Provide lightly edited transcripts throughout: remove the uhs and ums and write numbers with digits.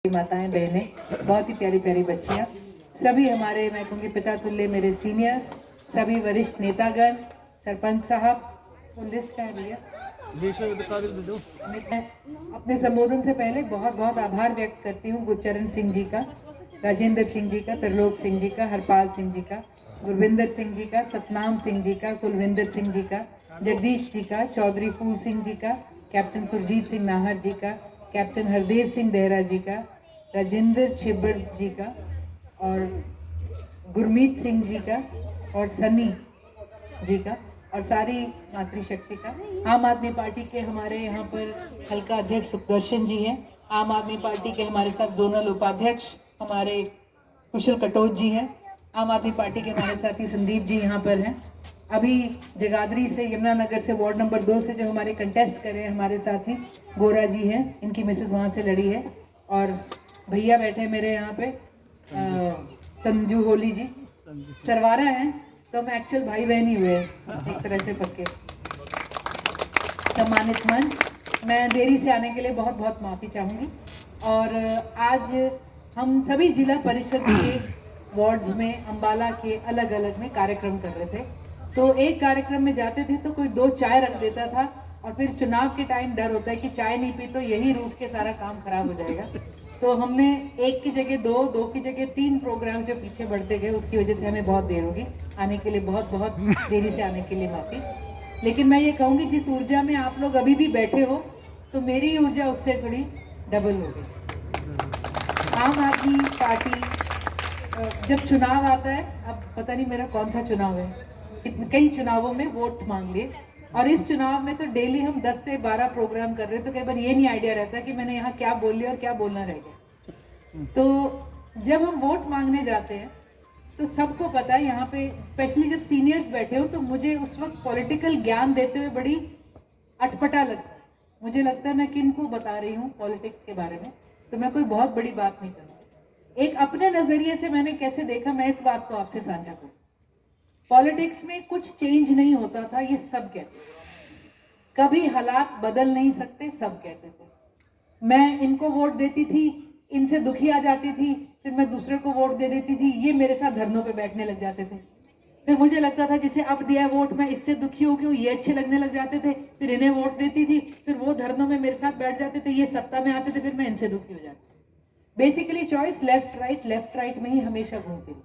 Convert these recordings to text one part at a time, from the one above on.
माताएं बहनें, बहुत ही प्यारी प्यारी बच्चियां, सभी हमारे मैं कहूँगी पिता तुल्य मेरे सीनियर, सभी वरिष्ठ नेतागण, सरपंच साहब, लिस्ट है भैया। मैं अपने संबोधन से पहले बहुत बहुत आभार व्यक्त करती हूँ गुरचरण सिंह जी का, राजेंद्र सिंह जी का, त्रिलोक सिंह जी का, हरपाल सिंह जी का, गुरविंदर सिंह जी का, सतनाम सिंह जी का, कुलविंदर सिंह जी का, जगदीश जी का, चौधरी फूल सिंह जी का, कैप्टन सुरजीत सिंह नाहर जी का, कैप्टन हरदेव सिंह देहरा जी का, राजेंद्र छिब्बड़ जी का और गुरमीत सिंह जी का और सनी जी का और सारी मातृशक्ति का। आम आदमी पार्टी के हमारे यहाँ पर हल्का अध्यक्ष सुदर्शन जी हैं। आम आदमी पार्टी के हमारे साथ जोनल उपाध्यक्ष हमारे कुशल कटोच जी हैं। आम आदमी पार्टी के हमारे साथी संदीप जी यहाँ पर हैं। अभी जगाधरी से यमुनानगर से वार्ड नंबर 2 से जो हमारे कंटेस्ट कर रहे हैं हमारे साथी गोरा जी हैं, इनकी मिसेज वहाँ से लड़ी है। और भैया बैठे मेरे यहाँ पे संजू होली जी सरवारा हैं, तो हम एक्चुअल भाई बहन ही हुए एक तरह से पक्के। सम्मानित मंच, मैं देरी से आने के लिए बहुत बहुत माफ़ी चाहूँगी। और आज हम सभी जिला परिषद के वार्ड्स में अम्बाला के अलग अलग में कार्यक्रम कर रहे थे। तो एक कार्यक्रम में जाते थे तो कोई 2 चाय रख देता था और फिर चुनाव के टाइम डर होता है कि चाय नहीं पी तो यही रूट के सारा काम खराब हो जाएगा। तो हमने 1 की जगह 2, 2 की जगह 3 प्रोग्राम जो पीछे बढ़ते गए, उसकी वजह से हमें बहुत देर होगी आने के लिए। बहुत बहुत देरी से आने के लिए माफ़ी। लेकिन मैं ये कहूँगी जिस ऊर्जा में आप लोग अभी भी बैठे हो तो मेरी ऊर्जा उससे थोड़ी डबल हो गई। आम आदमी पार्टी जब चुनाव आता है, अब पता नहीं मेरा कौन सा चुनाव है, कई चुनावों में वोट मांग लिए और इस चुनाव में तो डेली हम 10 से 12 प्रोग्राम कर रहे हैं, तो कई बार ये नहीं आइडिया रहता कि मैंने यहाँ क्या बोल लिया और क्या बोलना रह गया। तो जब हम वोट मांगने जाते हैं तो सबको पता है यहाँ पे, स्पेशली जब सीनियर्स बैठे हो, तो मुझे उस वक्त पॉलिटिकल ज्ञान देते हुए बड़ी अटपटा लगता है। मुझे लगता है मैं किन को बता रही हूँ पॉलिटिक्स के बारे में, तो मैं कोई बहुत बड़ी बात नहीं करूँ। एक अपने नजरिए से मैंने कैसे देखा, मैं इस बात को आपसे साझा करूँ। पॉलिटिक्स में कुछ चेंज नहीं होता था, ये सब कहते थे। कभी हालात बदल नहीं सकते, सब कहते थे। मैं इनको वोट देती थी, इनसे दुखी आ जाती थी, फिर मैं दूसरे को वोट दे देती थी, ये मेरे साथ धरनों पे बैठने लग जाते थे। फिर मुझे लगता था जिसे अब दिया वोट मैं इससे दुखी हो गई, ये अच्छे लगने लग जाते थे, फिर इन्हें वोट देती थी, फिर वो धरनों में मेरे साथ बैठ जाते थे, ये सत्ता में आते थे, फिर मैं इनसे दुखी हो जाती। बेसिकली चॉइस लेफ्ट राइट में ही हमेशा घूमती थी।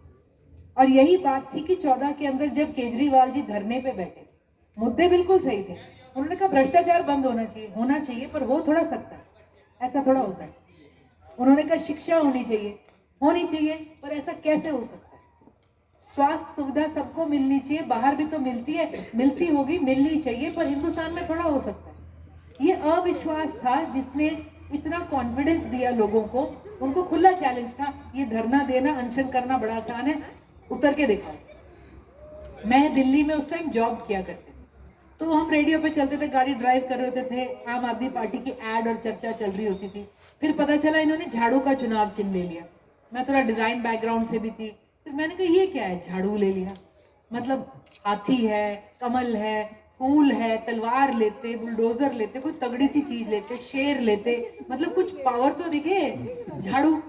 और यही बात थी कि 14 के अंदर जब केजरीवाल जी धरने पे बैठे, मुद्दे बिल्कुल सही थे। उन्होंने कहा भ्रष्टाचार बंद होना चाहिए, पर हो थोड़ा सकता है, ऐसा थोड़ा होता है। उन्होंने कहा शिक्षा होनी चाहिए, पर ऐसा कैसे हो सकता है। स्वास्थ्य सुविधा सबको मिलनी चाहिए, बाहर भी तो मिलती है, मिलती होगी, मिलनी चाहिए, पर हिंदुस्तान में थोड़ा हो सकता है। ये अविश्वास था जिसने इतना कॉन्फिडेंस दिया लोगों को। उनको खुला चैलेंज था, ये धरना देना, अनशन करना बड़ा आसान है, उतर के दिखाओ। मैं दिल्ली में उस टाइम जॉब किया करती थी, तो हम रेडियो पे चलते थे, गाड़ी ड्राइव कर रहे होते थे, आम आदमी पार्टी की एड और चर्चा चल रही होती थी। फिर पता चला इन्होंने झाड़ू का चुनाव चिन्ह ले लिया। मैं थोड़ा डिजाइन बैकग्राउंड से भी थी, फिर मैंने कहा ये क्या है, झाड़ू ले लिया, मतलब हाथी है, कमल है, फूल है, तलवार लेते, बुलडोजर लेते, कोई तगड़ी सी चीज लेते, शेर लेते, मतलब कुछ पावर तो दिखे। झाड़ू,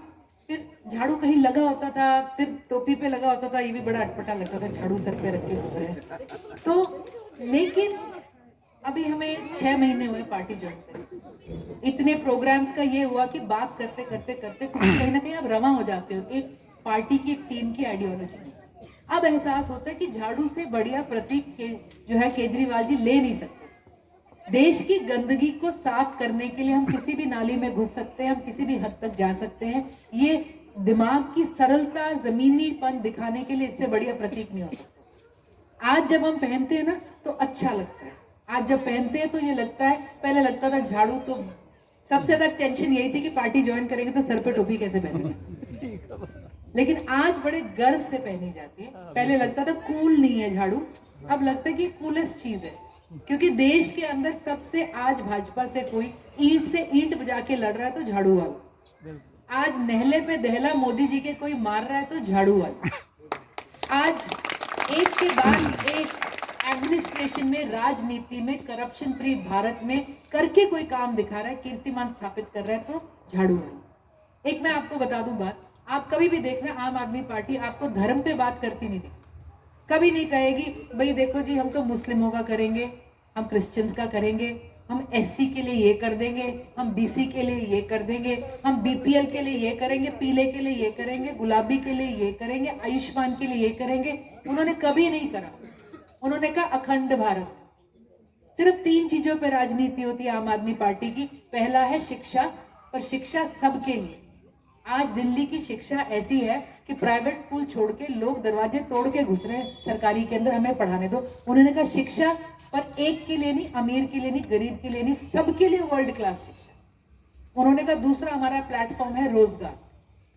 फिर झाड़ू कहीं लगा होता था, फिर टोपी पे लगा होता था, ये भी बड़ा अटपटा लगता था, झाड़ू सर पे रखे हुए हैं। तो लेकिन अभी हमें 6 महीने हुए पार्टी ज्वाइन करके। इतने प्रोग्राम्स का ये हुआ कि बात करते करते करते कहीं ना कहीं आप रवा हो जाते हो एक पार्टी की, एक टीम की आइडियोलॉजी में। अब एहसास होता है कि झाड़ू से बढ़िया प्रतीक जो है केजरीवाल जी ले नहीं सकते। देश की गंदगी को साफ करने के लिए हम किसी भी नाली में घुस सकते हैं, हम किसी भी हद तक जा सकते हैं। ये दिमाग की सरलता, जमीनीपन दिखाने के लिए इससे बढ़िया प्रतीक नहीं हो सकता। आज जब हम पहनते हैं ना तो अच्छा लगता है। आज जब पहनते हैं तो ये लगता है, पहले लगता था झाड़ू तो सबसे ज्यादा टेंशन यही थी कि पार्टी ज्वाइन करेंगे तो सर पे टोपी कैसे पहनेंगे, लेकिन आज बड़े गर्व से पहनी जाती है। पहले लगता था कूल नहीं है झाड़ू, अब लगता है कि कूलेस्ट चीज है, क्योंकि देश के अंदर सबसे आज भाजपा से कोई ईंट से ईंट बजा के लड़ रहा है तो झाड़ू वाला। आज नहले पे दहला मोदी जी के कोई मार रहा है तो झाड़ू वाला। आज एक के बाद एक एडमिनिस्ट्रेशन में, राजनीति में, करप्शन फ्री भारत में करके कोई काम दिखा रहा है, कीर्तिमान स्थापित कर रहा है तो झाड़ू वाला। एक मैं आपको बता दूं बात, आप कभी भी देखना आम आदमी पार्टी आपको धर्म पे बात करती नहीं देखी, कभी नहीं कहेगी भाई देखो जी हम तो मुस्लिमों का करेंगे, हम क्रिश्चियंस का करेंगे, हम एससी के लिए ये कर देंगे, हम बीसी के लिए ये कर देंगे, हम बीपीएल के लिए ये करेंगे, पीले के लिए ये करेंगे, गुलाबी के लिए ये करेंगे, आयुष्मान के लिए ये करेंगे। उन्होंने कभी नहीं करा। उन्होंने कहा अखंड भारत। सिर्फ 3 चीजों पर राजनीति होती है आम आदमी पार्टी की। पहला है शिक्षा, पर शिक्षा सबके लिए। आज दिल्ली की शिक्षा ऐसी है कि प्राइवेट स्कूल छोड़ के लोग दरवाजे तोड़ के घुस रहे हैं सरकारी के अंदर, हमें पढ़ाने दो। उन्होंने कहा शिक्षा पर एक के लिए नहीं, अमीर के लिए नहीं, गरीब के लिए नहीं, सबके लिए वर्ल्ड क्लास शिक्षा। उन्होंने कहा दूसरा हमारा प्लेटफॉर्म है रोजगार।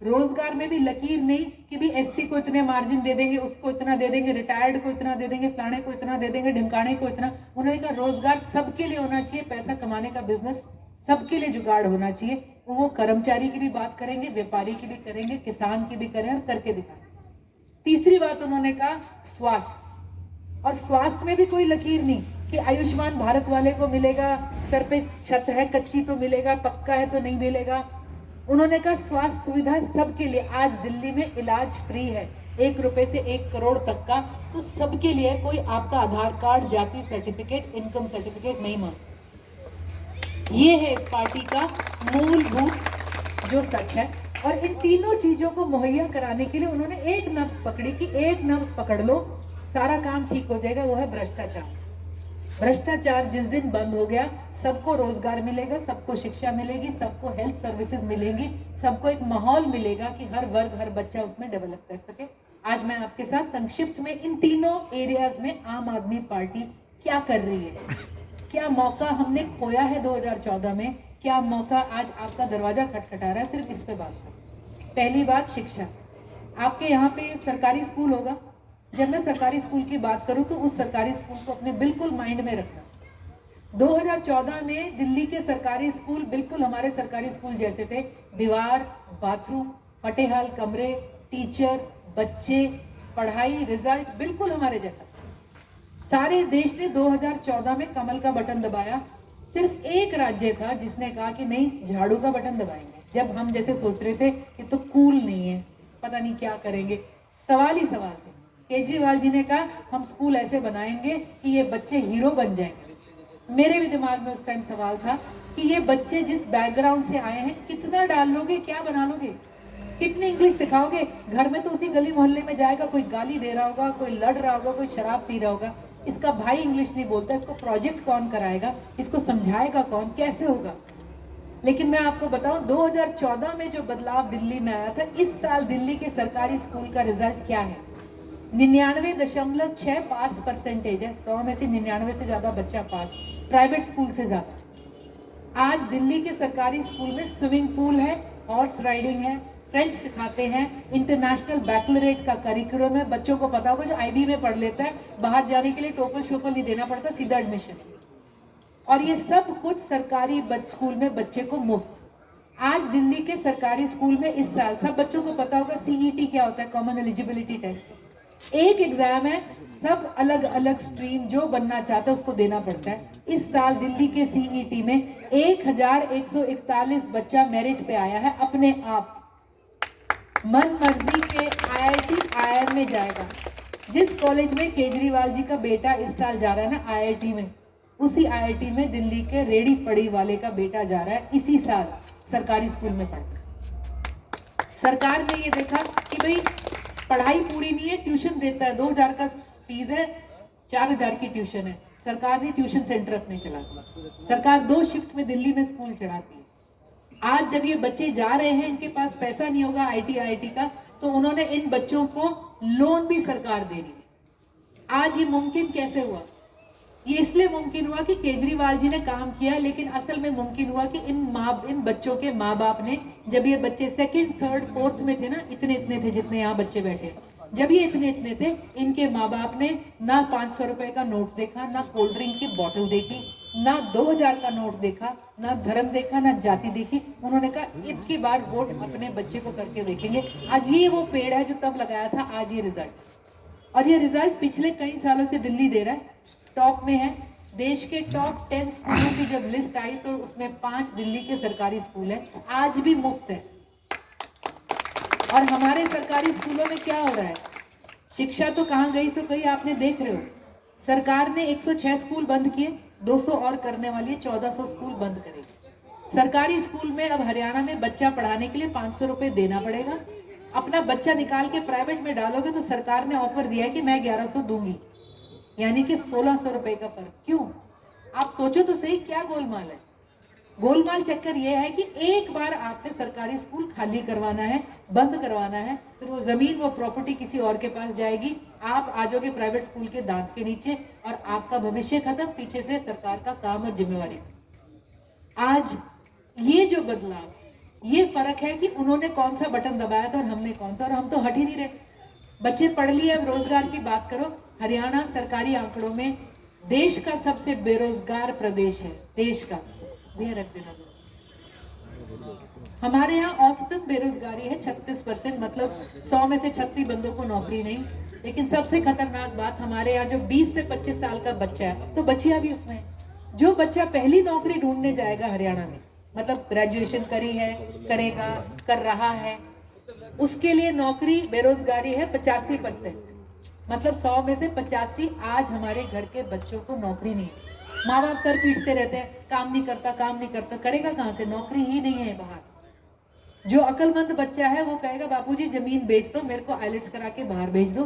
रोजगार में भी लकीर नहीं कि भी एससी को इतने मार्जिन दे देंगे, उसको इतना दे देंगे, रिटायर्ड को इतना दे देंगे, फलाने को इतना दे देंगे, ढिमकाने को इतना। उन्होंने कहा रोजगार सबके लिए होना चाहिए, पैसा कमाने का बिजनेस सबके लिए जुगाड़ होना चाहिए। वो कर्मचारी की भी बात करेंगे, व्यापारी की भी करेंगे, किसान की भी करें और करके दिखाएं। तीसरी बात उन्होंने कहा स्वास्थ्य, और स्वास्थ्य में भी कोई लकीर नहीं कि आयुष्मान भारत वाले को मिलेगा, सर पे छत है कच्ची तो मिलेगा, पक्का है तो नहीं मिलेगा। उन्होंने कहा स्वास्थ्य सुविधा सबके लिए। आज दिल्ली में इलाज फ्री है, 1 रुपए से 1 करोड़ तक का, तो सबके लिए। कोई आपका आधार कार्ड, जाति सर्टिफिकेट, इनकम सर्टिफिकेट नहीं मांगता। ये है इस पार्टी का मूलभूत जो सच है। और इन तीनों चीजों को मुहैया कराने के लिए उन्होंने एक नब्ज पकड़ी कि एक नब्ज पकड़ लो सारा काम ठीक हो जाएगा, वो है भ्रष्टाचार। भ्रष्टाचार जिस दिन बंद हो गया, सबको रोजगार मिलेगा, सबको शिक्षा मिलेगी, सबको हेल्थ सर्विसेज मिलेंगी, सबको एक माहौल मिलेगा कि हर वर्ग, हर बच्चा उसमें डेवलप कर सके। आज मैं आपके साथ संक्षिप्त में इन तीनों एरियाज में आम आदमी पार्टी क्या कर रही है, क्या मौका हमने खोया है 2014 में, क्या मौका आज आपका दरवाजा खटखटा रहा है, सिर्फ इस पे बात करें। पहली बात शिक्षा। आपके यहाँ पे सरकारी स्कूल होगा। जब मैं सरकारी स्कूल की बात करूं तो उस सरकारी स्कूल को अपने बिल्कुल माइंड में रखना। 2014 में दिल्ली के सरकारी स्कूल बिल्कुल हमारे सरकारी स्कूल जैसे थे। दीवार, बाथरूम, फटेहाल कमरे, टीचर, बच्चे, पढ़ाई, रिजल्ट बिल्कुल हमारे जैसा। सारे देश ने 2014 में कमल का बटन दबाया। सिर्फ एक राज्य था जिसने कहा कि नहीं, झाड़ू का बटन दबाएंगे। जब हम जैसे सोच रहे थे कि तो कूल नहीं है, पता नहीं क्या करेंगे, सवाल ही सवाल थे। केजरीवाल जी ने कहा हम स्कूल ऐसे बनाएंगे कि ये बच्चे हीरो बन जाएंगे। मेरे भी दिमाग में उस टाइम सवाल था कि ये बच्चे जिस बैकग्राउंड से आए हैं, कितना डाल लोगे, क्या बना लोगे, कितनी इंग्लिश सिखाओगे। घर में तो उसी गली मोहल्ले में जाएगा, कोई गाली दे रहा होगा, कोई लड़ रहा होगा, कोई शराब पी रहा होगा, इसका भाई इंग्लिश नहीं बोलता, इसको प्रोजेक्ट कौन कराएगा, इसको समझाएगा कौन, कैसे होगा। लेकिन मैं आपको बताऊं 2014 में जो बदलाव दिल्ली में आया था, इस साल दिल्ली के सरकारी स्कूल का रिजल्ट क्या है, 99.6 पास परसेंटेज है। 100 में से 99 से ज्यादा बच्चा पास, प्राइवेट स्कूल से ज्यादा। आज दिल्ली के सरकारी स्कूल में स्विमिंग पूल है, हॉर्स राइडिंग है, फ्रेंच सिखाते हैं, इंटरनेशनल बैकलरेट का करिकुलम है। बच्चों को पता होगा जो आईबी में पढ़ लेता है, बाहर जाने के लिए टोफल शोफल नहीं देना पड़ता, सीधा एडमिशन। और ये सब कुछ सरकारी स्कूल में बच्चे को मुफ्त। आज दिल्ली के सरकारी स्कूल में इस साल सब बच्चों को पता होगा सीईटी क्या होता है, कॉमन एलिजिबिलिटी टेस्ट। एक एग्जाम है, सब अलग अलग स्ट्रीम जो बनना चाहता है उसको देना पड़ता है। इस साल दिल्ली के सीईटी में 1141 बच्चा मेरिट पे आया है, अपने आप मन मर्जी के आईआईटी आईआईएम में जाएगा। जिस कॉलेज में केजरीवाल जी का बेटा इस साल जा रहा है ना आईआईटी में, उसी आईआईटी में दिल्ली के रेडी पड़ी वाले का बेटा जा रहा है, इसी साल सरकारी स्कूल में पढ़कर। सरकार ने ये देखा कि भाई पढ़ाई पूरी नहीं है, ट्यूशन देता है, 2000 का फीस है, 4000 की ट्यूशन है। सरकार ने ट्यूशन सेंटर अपने चला दिया। सरकार 2 शिफ्ट में दिल्ली में स्कूल चढ़ाती है। आज जब ये बच्चे जा रहे हैं, इनके पास पैसा नहीं होगा आईआईटी का, तो उन्होंने इन बच्चों को लोन भी सरकार दे रही है। आज ये मुमकिन कैसे हुआ? ये इसलिए मुमकिन हुआ कि केजरीवाल जी ने काम किया, लेकिन असल में मुमकिन हुआ कि इन बच्चों के माँ बाप ने, जब ये बच्चे 2nd, 3rd, 4th में थे ना, इतने थे जितने यहाँ बच्चे बैठे, जब ये इतने थे, इनके माँ बाप ने ना 500 रुपए का नोट देखा, ना कोल्ड ड्रिंक की बोतल देखी, ना 2000 का नोट देखा, ना धर्म देखा, ना जाति देखी। उन्होंने कहा इसकी बार वोट अपने बच्चे को करके देखेंगे। आज ये वो पेड़ है जो तब लगाया था, आज ये रिजल्ट। और ये रिजल्ट पिछले कई सालों से दिल्ली दे रहा है, टॉप में है। देश के टॉप 10 स्कूलों की जब लिस्ट आई तो उसमें 5 दिल्ली के सरकारी स्कूल है, आज भी मुफ्त है। और हमारे सरकारी स्कूलों में क्या हो रहा है, शिक्षा तो कहाँ गई तो कहीं आपने देख रहे हो, सरकार ने 106 स्कूल बंद किए, 200 और करने वाली है, 1400 स्कूल बंद करेगी। सरकारी स्कूल में अब हरियाणा में बच्चा पढ़ाने के लिए 500 रुपए देना पड़ेगा। अपना बच्चा निकाल के प्राइवेट में डालोगे तो सरकार ने ऑफर दिया है कि मैं 1100 दूंगी, यानी कि 1600 रुपए का फर्क। क्यों? आप सोचो तो सही, क्या गोलमाल है। गोलमाल चक्कर यह है कि एक बार आपसे सरकारी स्कूल खाली करवाना है, बंद करवाना है, फिर वो जमीन, वो प्रॉपर्टी किसी और के पास जाएगी, आप आ जाओगे प्राइवेट स्कूल के दांत के नीचे और आपका भविष्य खत्म, पीछे से सरकार का काम और जिम्मेवारी। आज ये जो बदलाव, ये फर्क है कि उन्होंने कौन सा बटन दबाया था और हमने कौन सा, और हम तो हट ही नहीं रहे। बच्चे पढ़ लिए, अब रोजगार की बात करो। हरियाणा सरकारी आंकड़ों में देश का सबसे बेरोजगार प्रदेश है, देश का। भैया रख देना। हमारे यहाँ औसतन बेरोजगारी है 36%, मतलब 100 में से 36 बंदों को नौकरी नहीं। लेकिन सबसे खतरनाक बात, हमारे यहाँ जो 20 से 25 साल का बच्चा है, तो बच्चियां भी उसमें, जो बच्चा पहली नौकरी ढूंढने जाएगा हरियाणा में, मतलब ग्रेजुएशन करी है, करेगा, कर रहा है, उसके लिए नौकरी बेरोजगारी है 85%, मतलब 100 में से 85। आज हमारे घर के बच्चों को नौकरी नहीं है। माँ बाप सर पीटते रहते हैं, काम नहीं करता, काम नहीं करता, करेगा कहाँ से, नौकरी ही नहीं है बाहर। जो अकलमंद बच्चा है वो कहेगा बापूजी जमीन बेच दो, मेरे को आईलेट्स करा के बाहर भेज दो,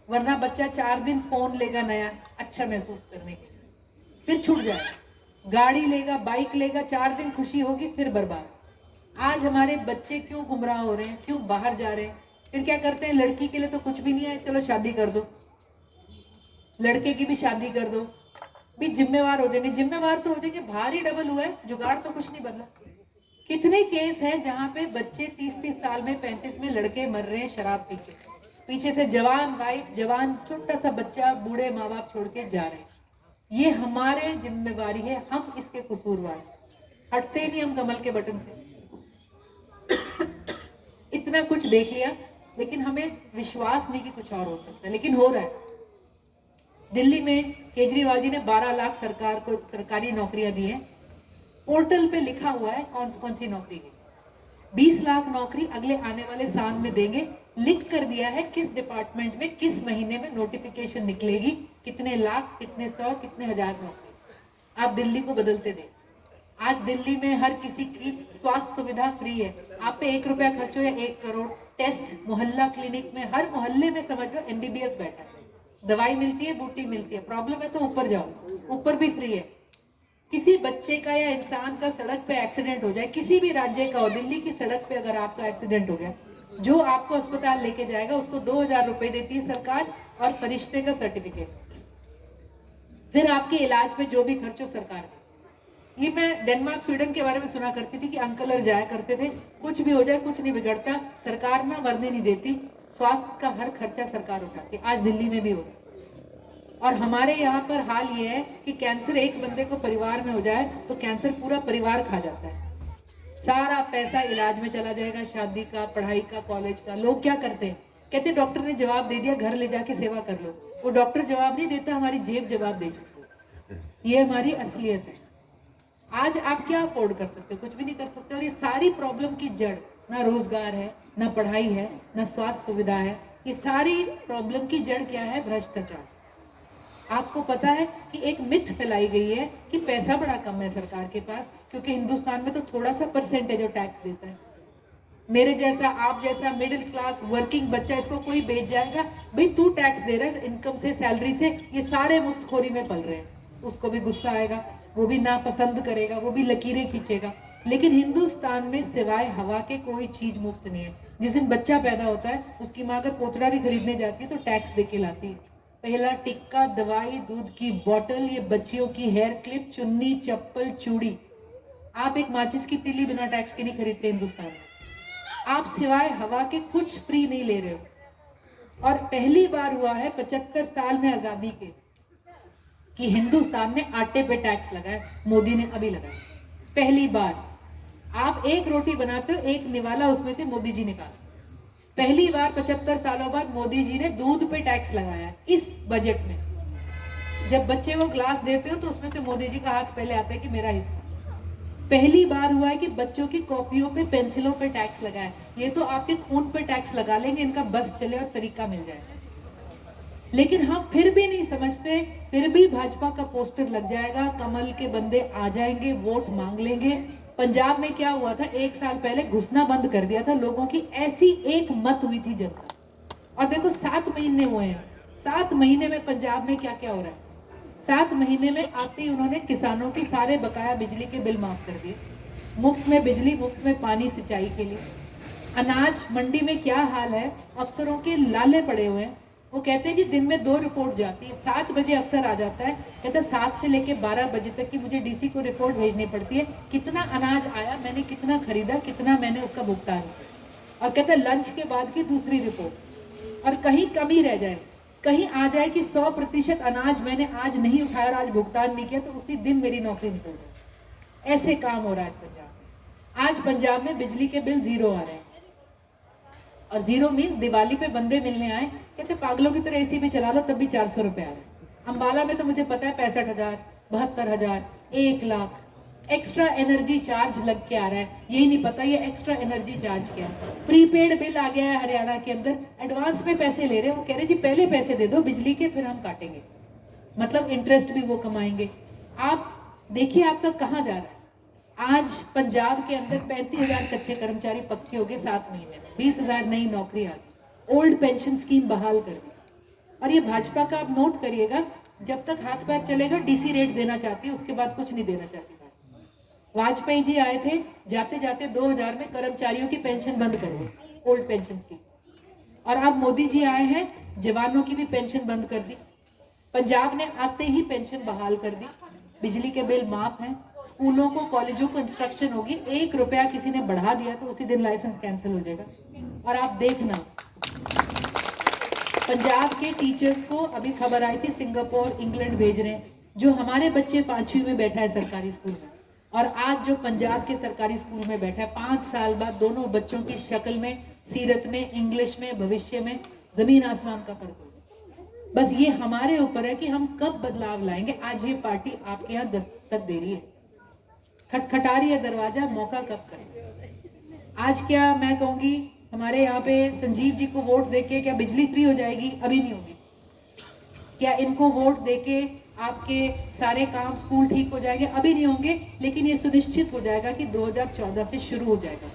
वरना बच्चा 4 दिन फोन लेगा नया, अच्छा महसूस करने के लिए, फिर छूट जाएगा। गाड़ी लेगा, बाइक लेगा, 4 दिन खुशी होगी, फिर बर्बाद। आज हमारे बच्चे क्यों गुमराह हो रहे हैं, क्यों बाहर जा रहे हैं? फिर क्या करते हैं, लड़की के लिए तो कुछ भी नहीं है, चलो शादी कर दो, लड़के की भी शादी कर दो, भी जिम्मेवार हो जाएंगे। जिम्मेवार तो हो जाएंगे, भारी डबल हुआ है, जुगाड़ तो कुछ नहीं बदला। कितने केस हैं जहां पे बच्चे 30-30 साल में, 35 में लड़के मर रहे हैं शराब पी के, पीछे से जवान वाइफ, जवान छोटा सा बच्चा, बूढ़े माँ बाप छोड़ के जा रहे हैं। ये हमारे जिम्मेवारी है, हम इसके कसूरवार, हटते नहीं हम कमल के बटन से। इतना कुछ देख लिया, लेकिन हमें विश्वास नहीं कि कुछ और हो सकता है, लेकिन हो रहा है। दिल्ली में केजरीवाल जी ने 12 लाख सरकार को सरकारी नौकरियां दी हैं। पोर्टल पे लिखा हुआ है कौन कौन सी नौकरी है। 20 लाख नौकरी अगले आने वाले साल में देंगे, लिख कर दिया है किस डिपार्टमेंट में किस महीने में नोटिफिकेशन निकलेगी, कितने लाख, कितने 100, कितने हजार नौकरी। आप दिल्ली को बदलते दें। आज दिल्ली में हर किसी की स्वास्थ्य सुविधा फ्री है, आप पे 1 रुपया खर्च हो या 1 करोड़। टेस्ट मोहल्ला क्लिनिक में, हर मोहल्ले में समझ लो MBBS बैठा है, दवाई मिलती है, बूटी मिलती है, प्रॉब्लम है तो ऊपर जाओ, ऊपर भी फ्री है। किसी बच्चे का या इंसान का सड़क पे एक्सीडेंट हो जाए, किसी भी राज्य का हो, दिल्ली की सड़क पे अगर आपका एक्सीडेंट हो गया, जो आपको अस्पताल लेके जाएगा उसको 2000 रुपए देती है सरकार और फरिश्ते का सर्टिफिकेट। फिर आपके इलाज पे जो भी खर्च हो सरकार दे। ये मैं डेनमार्क स्वीडन के बारे में सुना करती थी कि अंकल और जाया करते थे, कुछ भी हो जाए कुछ नहीं बिगड़ता, सरकार ना मरने नहीं देती, स्वास्थ्य का हर खर्चा सरकार उठाती। आज दिल्ली में भी हो रहा है। और हमारे यहाँ पर हाल ये है कि कैंसर एक बंदे को परिवार में हो जाए तो कैंसर पूरा परिवार खा जाता है, सारा पैसा इलाज में चला जाएगा, शादी का, पढ़ाई का, कॉलेज का। लोग क्या करते हैं, कहते डॉक्टर ने जवाब दे दिया, घर ले जाके सेवा कर लो। वो डॉक्टर जवाब नहीं देता, हमारी जेब जवाब दे चुकी। ये हमारी असलियत है। आज आप क्या अफोर्ड कर सकते हो, कुछ भी नहीं कर सकते। और ये सारी प्रॉब्लम की जड़, ना रोजगार है, ना पढ़ाई है, ना स्वास्थ्य सुविधा है, ये सारी प्रॉब्लम की जड़ क्या है, भ्रष्टाचार। आपको पता है कि एक मिथ फैलाई गई है कि पैसा बड़ा कम है सरकार के पास, क्योंकि हिंदुस्तान में तो थोड़ा सा परसेंटेज जो टैक्स देता है। मेरे जैसा, आप जैसा मिडिल क्लास वर्किंग बच्चा, इसको कोई बेच जाएगा, भाई तू टैक्स दे रहा है इनकम से, सैलरी से, ये सारे मुफ्तखोरी में पल रहे हैं। उसको भी गुस्सा आएगा, वो भी नापसंद करेगा, वो भी लकीरें खींचेगा। लेकिन हिंदुस्तान में सिवाय हवा के कोई चीज मुफ्त नहीं है। जिस दिन बच्चा पैदा होता है, उसकी माँ अगर पोतरा भी खरीदने जाती है तो टैक्स दे के लाती है। पहला टिक्का, दवाई, दूध की बोतल, ये बच्चियों की हेयर क्लिप, चुन्नी, चप्पल, चूड़ी। आप एक माचिस की तिल्ली बिना टैक्स के नहीं खरीदते हिंदुस्तान में। आप सिवाय हवा के कुछ फ्री नहीं ले रहे हो। और पहली बार हुआ है 75 साल में आजादी के कि हिंदुस्तान में आटे पे टैक्स लगाए, मोदी ने अभी लगाया, पहली बार। आप एक रोटी बनाते हो, एक निवाला उसमें से मोदी जी निकालते। पहली बार 75 सालों बाद मोदी जी ने दूध पे टैक्स लगाया इस बजट में। जब बच्चे वो ग्लास देते हो तो उसमें से मोदी जी का हाथ पहले आता है कि मेरा हिस्सा। पहली बार हुआ है कि बच्चों की कॉपियों पे, पेंसिलों पे टैक्स लगा है। ये तो आपके खून पे टैक्स लगा लेंगे, इनका बस चले और तरीका मिल जाए। लेकिन हम फिर भी नहीं समझते, फिर भी भाजपा का पोस्टर लग जाएगा, कमल के बंदे आ जाएंगे, वोट मांग लेंगे। पंजाब में क्या हुआ था, 1 साल पहले घुसना बंद कर दिया था लोगों की, ऐसी एक मत हुई थी जनता। और देखो 7 महीने हुए हैं, 7 महीने में पंजाब में क्या क्या हो रहा है। 7 महीने में आते ही उन्होंने किसानों की सारे बकाया बिजली के बिल माफ कर दिए, मुफ्त में बिजली, मुफ्त में पानी सिंचाई के लिए। अनाज मंडी में क्या हाल है, अफसरों के लाले पड़े हुए हैं। वो कहते हैं जी दिन में 2 रिपोर्ट जाती है, 7 बजे अफसर आ जाता है, कहता है 7 से लेके 12 बजे तक की मुझे डीसी को रिपोर्ट भेजनी पड़ती है, कितना अनाज आया, मैंने कितना खरीदा, कितना मैंने उसका भुगतान किया। और कहता है लंच के बाद की दूसरी रिपोर्ट। और कहीं कमी रह जाए, कहीं आ जाए कि 100% अनाज मैंने आज नहीं उठाया और आज भुगतान नहीं किया, तो उसी दिन मेरी नौकरी निकल जाए। ऐसे काम हो रहा है पंजाब में। आज पंजाब में बिजली के बिल 0 आ रहे हैं। और 0 मीन्स दिवाली पे बंदे मिलने आए, कहते पागलों की तरह एसी भी चला लो तब भी 400 रुपए आ रहे हैं। अंबाला में तो मुझे पता है 65,000, 72,000, 1 लाख एक्स्ट्रा एनर्जी चार्ज लग के आ रहा है। यही नहीं पता ये एक्स्ट्रा एनर्जी चार्ज क्या है। प्रीपेड बिल आ गया है हरियाणा के अंदर, एडवांस में पैसे ले रहे हैं। वो कह रहे जी पहले पैसे दे दो बिजली के, फिर हम काटेंगे, मतलब इंटरेस्ट भी वो कमाएंगे। आप देखिए आपका कहाँ जा रहा है। आज पंजाब के अंदर 35,000 कच्चे कर्मचारी पक्के हो गए 7 महीने में, 20,000 नई नौकरी आ गई, ओल्ड पेंशन स्कीम बहाल कर दी। और ये भाजपा का आप नोट करिएगा, जब तक हाथ पैर चलेगा डीसी रेट देना चाहती है, उसके बाद कुछ नहीं देना चाहती। वाजपेयी जी आए थे, जाते जाते 2000 में कर्मचारियों की पेंशन बंद कर दी, ओल्ड पेंशन की। और अब मोदी जी आए हैं, जवानों की भी पेंशन बंद कर दी। पंजाब ने आते ही पेंशन बहाल कर दी, बिजली के बिल माफ हैं, स्कूलों को, कॉलेजों को इंस्ट्रक्शन होगी, 1 रुपया किसी ने बढ़ा दिया तो उसी दिन लाइसेंस कैंसिल हो जाएगा। और आप देखना, पंजाब के टीचर्स को अभी खबर आई थी सिंगापुर, इंग्लैंड भेज रहे हैं। जो हमारे बच्चे 5वीं में बैठा है सरकारी स्कूल में, और आज जो पंजाब के सरकारी स्कूल में बैठा है, 5 साल बाद दोनों बच्चों की शक्ल में, सीरत में, इंग्लिश में, भविष्य में जमीन आसमान का फर्क होगा। बस ये हमारे ऊपर है कि हम कब बदलाव लाएंगे। आज ये पार्टी आपके यहाँ दस्तक दे रही है, खटखटा रही है दरवाजा, मौका कब करें। आज क्या मैं कहूंगी, हमारे यहाँ पे संजीव जी को वोट देके क्या बिजली फ्री हो जाएगी? अभी नहीं होगी। क्या इनको वोट देके आपके सारे काम, स्कूल ठीक हो जाएंगे? अभी नहीं होंगे, लेकिन ये सुनिश्चित हो जाएगा कि 2014 से शुरू हो जाएगा।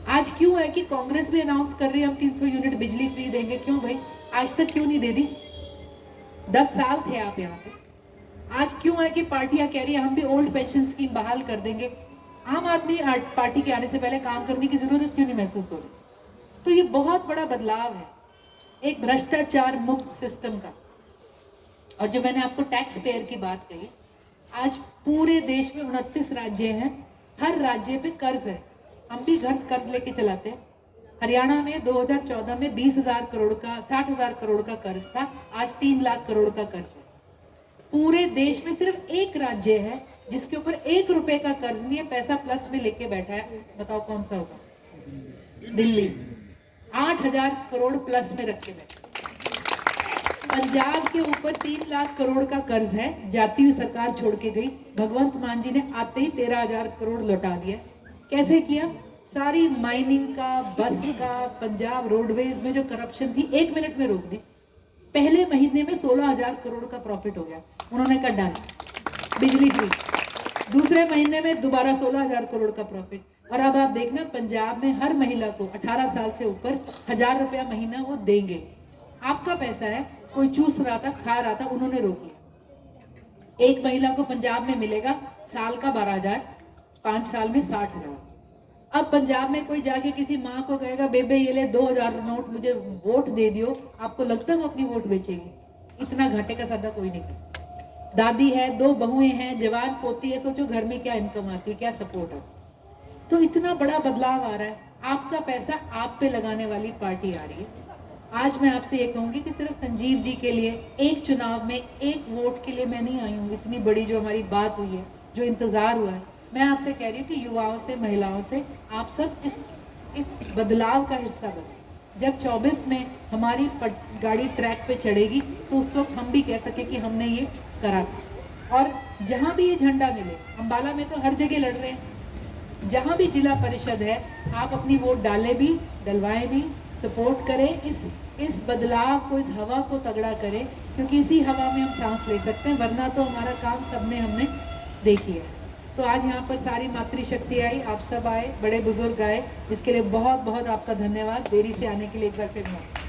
आज क्यों है कि कांग्रेस भी अनाउंस कर रही है हम 300 यूनिट बिजली फ्री देंगे? क्यों भाई, आज तक क्यों नहीं दे दी? 10 साल थे आप यहाँ पे। आज क्यों है कि पार्टियां कह रही है हम भी ओल्ड पेंशन स्कीम बहाल कर देंगे? आम आदमी पार्टी के आने से पहले काम करने की जरूरत क्यों नहीं महसूस हो रही? तो ये बहुत बड़ा बदलाव है, एक भ्रष्टाचार मुक्त सिस्टम का। और जो मैंने आपको टैक्स पेयर की बात कही, आज पूरे देश में 29 राज्य हैं, हर राज्य पे कर्ज है। हम भी घर कर्ज लेके चलाते हैं। हरियाणा में 2014 में 20,000 करोड़ का, 60,000 करोड़ का कर्ज था, आज 3 लाख करोड़ का कर्ज है। पूरे देश में सिर्फ एक राज्य है जिसके ऊपर 1 रुपए का कर्ज नहीं है, पैसा प्लस में लेके बैठा है। बताओ कौन सा होगा? दिल्ली। 8,000 करोड़ प्लस में रख के बैठे। पंजाब के ऊपर 3 लाख करोड़ का कर्ज है, जाती हुई सरकार छोड़ के गई। भगवंत मान जी ने आते ही 13,000 करोड़ लौटा दिया। कैसे किया? सारी माइनिंग का, बस का, पंजाब रोडवेज में जो करप्शन थी 1 मिनट में रोक दी। पहले महीने में 16,000 करोड़ का प्रॉफिट हो गया। उन्होंने कहा डन, बिजली फ्री। दूसरे महीने में दोबारा 16,000 करोड़ का प्रॉफिट। और अब आप देखना, पंजाब में हर महिला को 18 साल से ऊपर 1,000 रुपया महीना वो देंगे। आपका पैसा है, कोई चूस रहा था, खा रहा था, उन्होंने रोक लिया। एक महिला को पंजाब में मिलेगा साल का 12,000, 5 साल में 60,000। अब पंजाब में कोई जाके किसी माँ को कहेगा बेबे ये ले 2,000 नोट, मुझे वोट दे दियो, आपको लगता है वो अपनी वोट बेचेगी? इतना घाटे का सौदा कोई नहीं करता। दादी है, 2 बहुएं हैं, जवान पोती है, सोचो घर में क्या इनकम आती है, क्या सपोर्ट है। तो इतना बड़ा बदलाव आ रहा है। आपका पैसा आप पे लगाने वाली पार्टी आ रही है। आज मैं आपसे ये कहूंगी कि सिर्फ संजीव जी के लिए, एक चुनाव में 1 वोट के लिए मैं नहीं आई हूँ। इतनी बड़ी जो हमारी बात हुई है, जो इंतजार हुआ है, मैं आपसे कह रही हूँ कि युवाओं से, महिलाओं से, आप सब इस बदलाव का हिस्सा बने। जब 24 में हमारी गाड़ी ट्रैक पे चढ़ेगी तो उस वक्त हम भी कह सके कि हमने ये करा था। और जहाँ भी ये झंडा मिले, अम्बाला में तो हर जगह लड़ रहे हैं, जहाँ भी जिला परिषद है आप अपनी वोट डालें भी, डलवाएं भी, सपोर्ट करें, इस बदलाव को, इस हवा को तगड़ा करें, क्योंकि इसी हवा में हम सांस ले सकते हैं, वरना तो हमारा काम सबने हमने देखी है। तो आज यहाँ पर सारी मातृशक्ति आई, आप सब आए, बड़े बुजुर्ग आए, इसके लिए बहुत बहुत आपका धन्यवाद। देरी से आने के लिए एक बार फिर मैं